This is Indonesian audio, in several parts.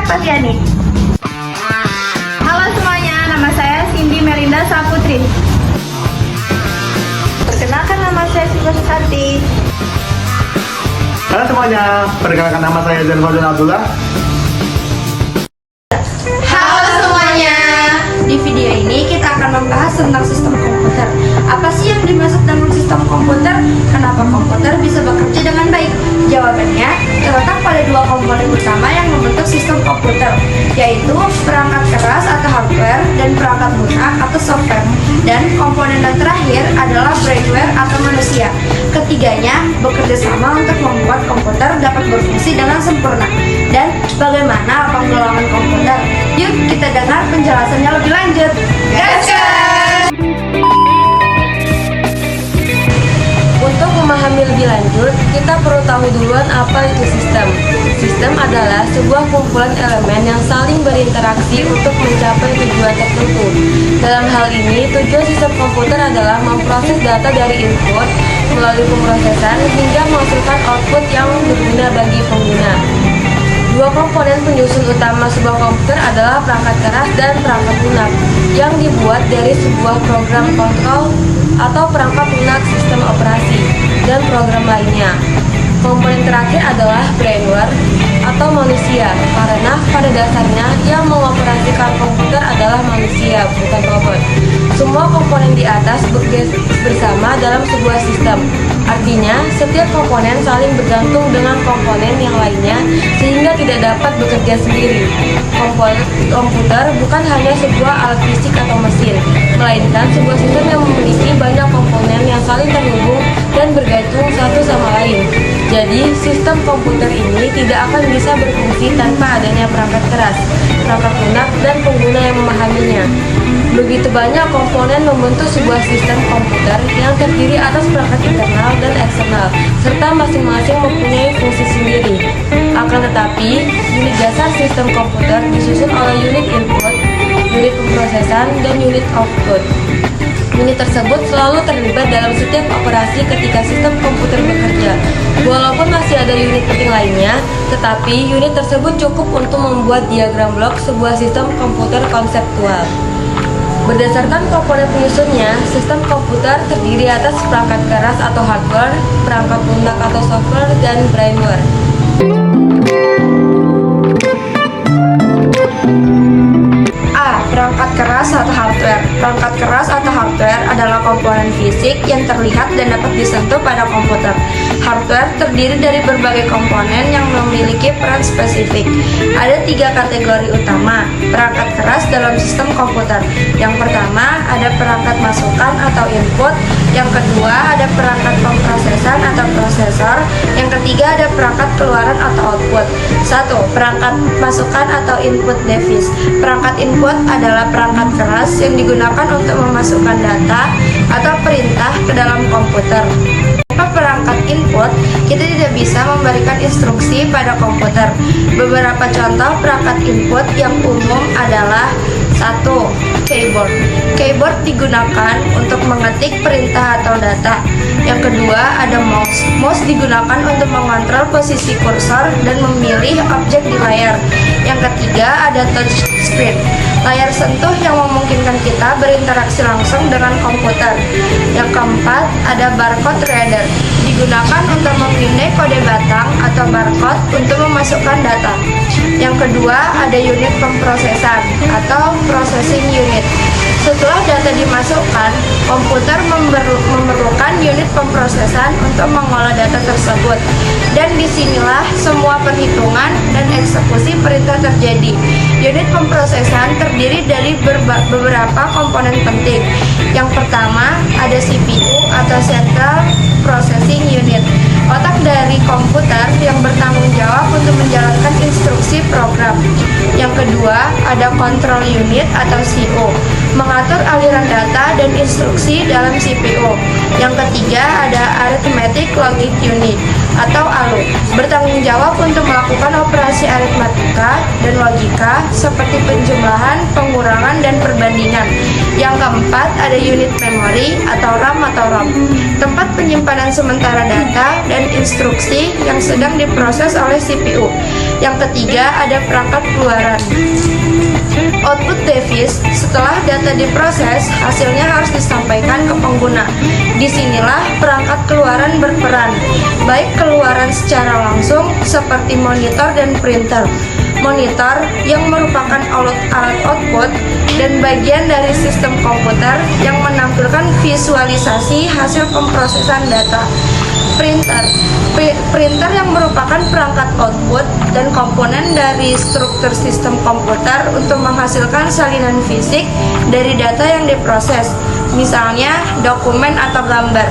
Pasiani. Halo semuanya, nama saya Cindy Melinda Saputri. Perkenalkan, nama saya Siva Susanti. Halo semuanya, perkenalkan nama saya Zain Fauzan Abdullah. Halo semuanya, di video ini kita akan membahas tentang sistem komputer. Apa sih yang dimaksud dengan sistem komputer? Kenapa komputer bisa bekerja dengan baik? Jawabannya terletak pada dua komponen utama yang membentuk sistem komputer, yaitu perangkat keras atau hardware dan perangkat lunak atau software. Dan komponen yang terakhir adalah brainware atau manusia. Ketiganya bekerja sama untuk membuat komputer dapat berfungsi dengan sempurna. Dan bagaimana pengelolaan komputer? Yuk kita dengar penjelasannya lebih lanjut. Gaskan! Untuk memahami lebih lanjut, kita perlu tahu duluan apa itu sistem. Sistem adalah sebuah kumpulan elemen yang saling berinteraksi untuk mencapai tujuan tertentu. Dalam hal ini, tujuan sistem komputer adalah memproses data dari input melalui pemrosesan hingga menghasilkan output yang berguna bagi pengguna. Dua komponen penyusun utama sebuah komputer adalah perangkat keras dan perangkat lunak yang dibuat dari sebuah program kontrol atau perangkat lunak sistem operasi dan program lainnya. Komponen terakhir adalah brainware atau manusia, karena pada dasarnya yang mengoperasikan komputer adalah manusia, bukan robot. Semua komponen di atas bekerja bersama dalam sebuah sistem. Artinya, setiap komponen saling bergantung dengan komponen yang lainnya sehingga tidak dapat bekerja sendiri. Komputer bukan hanya sebuah alat fisik atau mesin, melainkan sebuah sistem yang memiliki banyak komponen yang saling terhubung dan bergantung satu sama lain. Jadi, sistem komputer ini tidak akan bisa berfungsi tanpa adanya perangkat keras, perangkat lunak, dan pengguna yang memahaminya. Begitu banyak komponen membentuk sebuah sistem komputer yang terdiri atas perangkat internal dan eksternal, serta masing-masing mempunyai fungsi sendiri. Akan tetapi, unit dasar sistem komputer disusun oleh unit input, unit pemrosesan, dan unit output. Unit tersebut selalu terlibat dalam setiap operasi ketika sistem komputer bekerja. Walaupun masih ada unit penting lainnya, tetapi unit tersebut cukup untuk membuat diagram blok sebuah sistem komputer konseptual. Berdasarkan komponen penyusunnya, sistem komputer terdiri atas perangkat keras atau hardware, perangkat lunak atau software, dan brainware. Perangkat keras atau hardware. Perangkat keras atau hardware adalah komponen fisik yang terlihat dan dapat disentuh pada komputer. Hardware terdiri dari berbagai komponen yang memiliki peran spesifik. Ada 3 kategori utama perangkat keras dalam sistem komputer. Yang pertama ada perangkat masukan atau input. Yang kedua ada perangkat pemrosesan atau prosesor. Yang ketiga ada perangkat keluaran atau output. 1. Perangkat masukan atau input device. Perangkat input adalah perangkat keras yang digunakan untuk memasukkan data atau perintah ke dalam komputer. Tanpa perangkat input, kita tidak bisa memberikan instruksi pada komputer. Beberapa contoh perangkat input yang umum adalah 1. Keyboard. Keyboard digunakan untuk mengetik perintah atau data. Yang kedua ada mouse. Mouse digunakan untuk mengontrol posisi kursor dan memilih objek di layar. Yang ketiga ada touch screen. Layar sentuh yang memungkinkan kita berinteraksi langsung dengan komputer. Yang keempat ada barcode reader. Digunakan untuk memindai kode batang atau barcode untuk memasukkan data. Yang kedua ada unit pemrosesan atau processing unit. Setelah data dimasukkan, komputer memerlukan unit pemrosesan untuk mengolah data tersebut. Dan disinilah semua perhitungan dan eksekusi perintah terjadi. Unit pemrosesan terdiri dari beberapa komponen penting. Yang pertama ada CPU atau Central Processing Unit, otak dari komputer yang bertanggung jawab untuk menjalankan instruksi program. Yang kedua ada Control Unit atau CO, mengatur aliran data dan instruksi dalam CPU. Yang ketiga ada Arithmetic Logic Unit atau ALU, bertanggung jawab untuk melakukan operasi aritmatika dan logika seperti penjumlahan, pengurangan, dan perbandingan. Yang keempat, ada unit memori atau RAM atau ROM, tempat penyimpanan sementara data dan instruksi yang sedang diproses oleh CPU. Yang ketiga, ada perangkat keluaran. Output device, setelah data diproses, hasilnya harus disampaikan ke pengguna. Disinilah perangkat keluaran berperan, baik keluaran secara langsung seperti monitor dan printer. Monitor yang merupakan alat output dan bagian dari sistem komputer yang menampilkan visualisasi hasil pemrosesan data. Printer yang merupakan perangkat output dan komponen dari struktur sistem komputer untuk menghasilkan salinan fisik dari data yang diproses, misalnya dokumen atau gambar,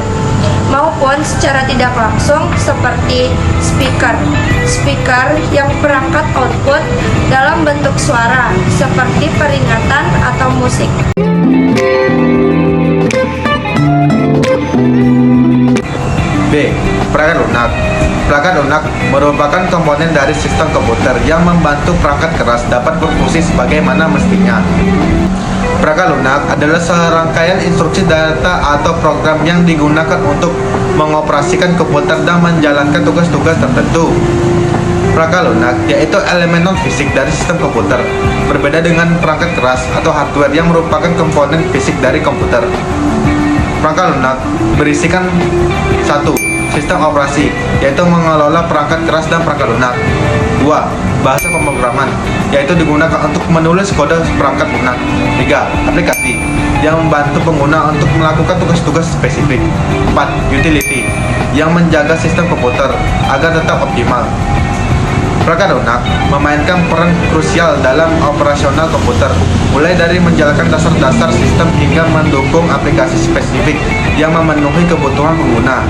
maupun secara tidak langsung seperti speaker yang perangkat output dalam bentuk suara seperti peringatan atau musik. B. Perangkat lunak. Perangkat lunak merupakan komponen dari sistem komputer yang membantu perangkat keras dapat berfungsi sebagaimana mestinya. Perangkat lunak adalah serangkaian instruksi data atau program yang digunakan untuk mengoperasikan komputer dan menjalankan tugas-tugas tertentu. Perangkat lunak yaitu elemen non-fisik dari sistem komputer, berbeda dengan perangkat keras atau hardware yang merupakan komponen fisik dari komputer. Perangkat lunak berisikan 1. Sistem operasi, yaitu mengelola perangkat keras dan perangkat lunak. 2. Bahasa pemrograman, yaitu digunakan untuk menulis kode perangkat lunak. 3. Aplikasi, yang membantu pengguna untuk melakukan tugas-tugas spesifik. 4. Utility, yang menjaga sistem komputer agar tetap optimal. Perangkat lunak memainkan peran krusial dalam operasional komputer, mulai dari menjalankan dasar-dasar sistem hingga mendukung aplikasi spesifik yang memenuhi kebutuhan pengguna.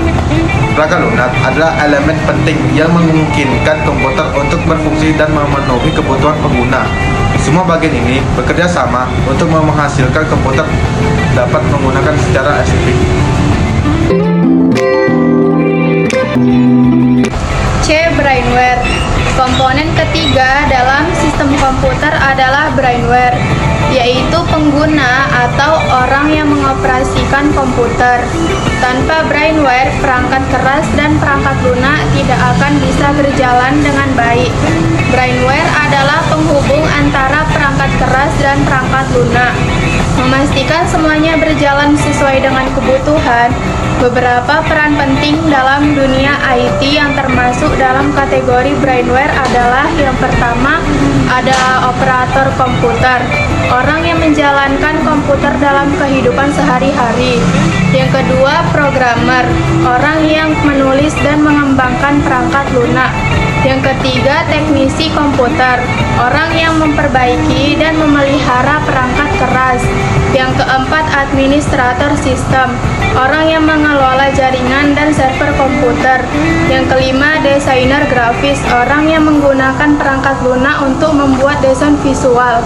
Perangkat lunak adalah elemen penting yang memungkinkan komputer untuk berfungsi dan memenuhi kebutuhan pengguna. Semua bagian ini bekerja sama untuk menghasilkan komputer dapat menggunakan secara efektif. C. Brainware. Komponen ketiga dalam sistem komputer adalah brainware, yaitu pengguna atau orang yang mengoperasikan komputer. Tanpa brainware, perangkat keras dan perangkat lunak tidak akan bisa berjalan dengan baik. Brainware adalah penghubung antara perangkat keras dan perangkat lunak. Memastikan semuanya berjalan sesuai dengan kebutuhan. Beberapa peran penting dalam dunia IT yang termasuk dalam kategori brainware adalah: yang pertama, ada operator komputer, orang yang menjalankan komputer dalam kehidupan sehari-hari. Yang kedua, programmer, orang yang menulis dan mengembangkan perangkat lunak. Yang ketiga, teknisi komputer, orang yang memperbaiki dan memelihara perangkat keras. Yang keempat, administrator sistem, orang yang mengelola jaringan dan server komputer. Yang kelima, desainer grafis, orang yang menggunakan perangkat lunak untuk membuat desain visual.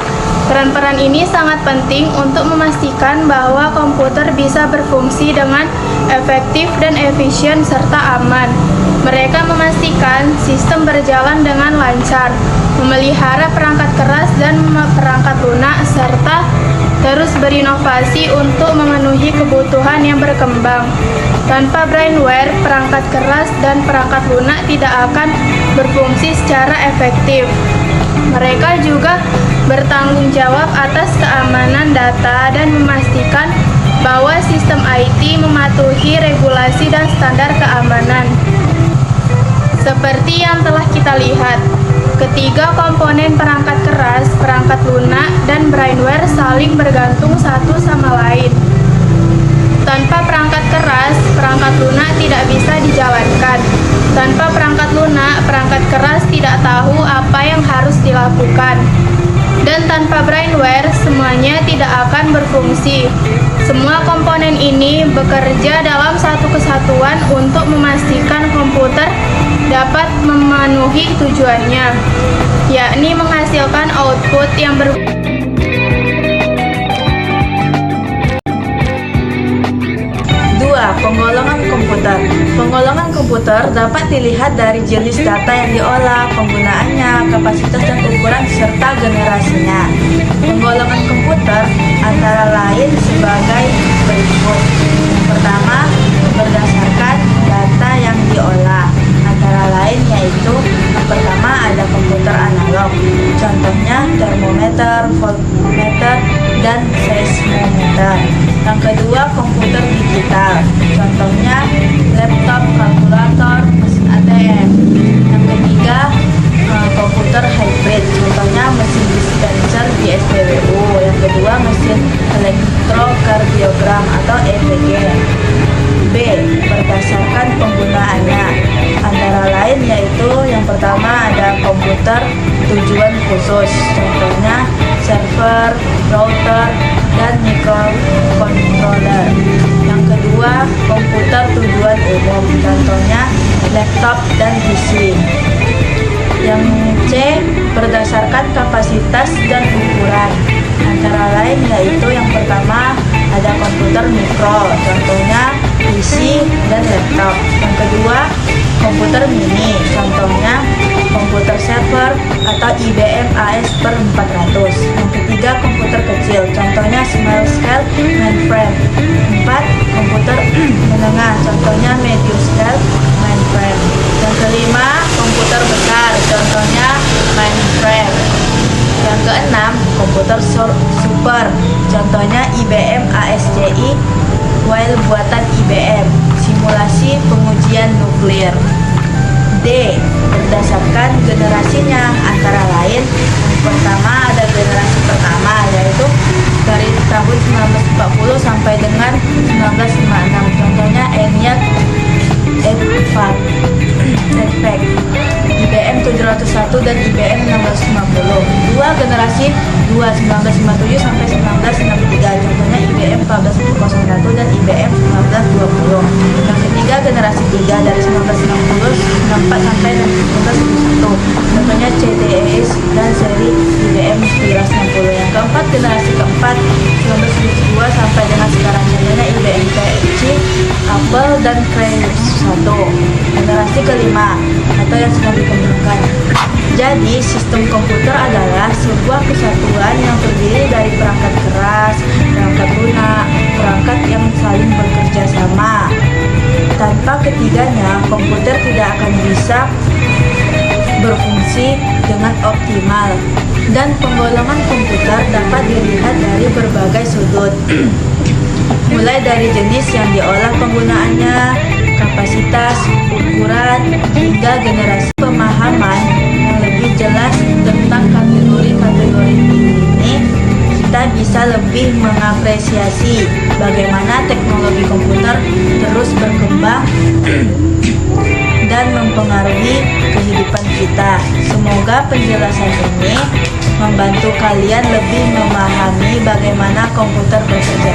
Peran-peran ini sangat penting untuk memastikan bahwa komputer bisa berfungsi dengan efektif dan efisien serta aman. Mereka memastikan sistem berjalan dengan lancar, memelihara perangkat keras dan perangkat lunak, serta terus berinovasi untuk memenuhi kebutuhan yang berkembang. Tanpa brainware, perangkat keras dan perangkat lunak tidak akan berfungsi secara efektif. Mereka juga bertanggung jawab atas keamanan data dan memastikan bahwa sistem IT mematuhi regulasi dan standar keamanan. Seperti yang telah kita lihat, ketiga komponen perangkat keras, perangkat lunak, dan brainware saling bergantung satu sama lain. Tanpa perangkat keras, perangkat lunak tidak bisa dijalankan. Tanpa perangkat lunak, perangkat keras tidak tahu apa yang harus dilakukan. Dan tanpa brainware, semuanya tidak akan berfungsi. Semua komponen ini bekerja dalam satu kesatuan untuk memastikan komputer dapat memenuhi tujuannya, yakni menghasilkan output yang Penggolongan komputer. Penggolongan komputer dapat dilihat dari jenis data yang diolah, penggunaannya, kapasitas dan ukuran, serta generasinya. Penggolongan komputer antara lain sebagai berikut. Yang pertama, berdasarkan data yang diolah. Antara lain yaitu yang pertama ada komputer analog. Contohnya termometer, voltmeter, dan seismometer. Yang kedua, komputer digital. Contohnya laptop, kalkulator, mesin ATM. Yang ketiga, komputer hybrid. Contohnya mesin dispenser di SPBU. Yang kedua, mesin elektrokardiogram atau EKG. B. Berdasarkan penggunaannya. Antara lain yaitu yang pertama ada komputer tujuan khusus. Contohnya server, router, dan microcontroller. Yang kedua, komputer tujuan umum. Contohnya laptop dan PC. Yang C. Berdasarkan kapasitas dan ukuran. Antara lain yaitu yang pertama ada komputer mikro. Contohnya PC dan laptop. Yang kedua, komputer mini. Contohnya komputer server atau IBM AS per 400. Yang ketiga, komputer kecil. Contohnya small scale mainframe. 4. Komputer menengah. Contohnya medium scale mainframe. Yang kelima, komputer besar. Contohnya mainframe. Yang keenam, komputer super. Contohnya IBM ASCII Weil buatan IBM. Simulasi pengujian nuklir. D. Berdasarkan generasinya. Antara lain yang pertama ada generasi pertama yaitu dari tahun 1940 sampai dengan 1956. Contohnya ENIAC EDVAC, IBM 701 dan IBM 1650. Dua generasi 1957 sampai 1963. Contohnya IBM 1401 dan IBM 1920. Yang ketiga generasi 3 dari 1964 sampai 1971. Contohnya CTES dan seri IBM 1960. Yang keempat generasi keempat 1972 sampai dengan sekarang. Contohnya IBM PCI, Apple dan Cray 1. Generasi kelima atau yang sedang dikembangkan. Jadi, sistem komputer adalah sebuah kesatuan yang terdiri dari perangkat keras, perangkat lunak, perangkat yang saling bekerja sama. Tanpa ketiganya, komputer tidak akan bisa berfungsi dengan optimal. Dan penggolongan komputer dapat dilihat dari berbagai sudut. Mulai dari jenis yang diolah penggunaannya, kapasitas, ukuran, hingga generasi. Pemahaman yang lebih jelas tentang kategori-kategori ini, kita bisa lebih mengapresiasi bagaimana teknologi komputer terus berkembang dan mempengaruhi kehidupan kita. Semoga penjelasan ini membantu kalian lebih memahami bagaimana komputer bekerja.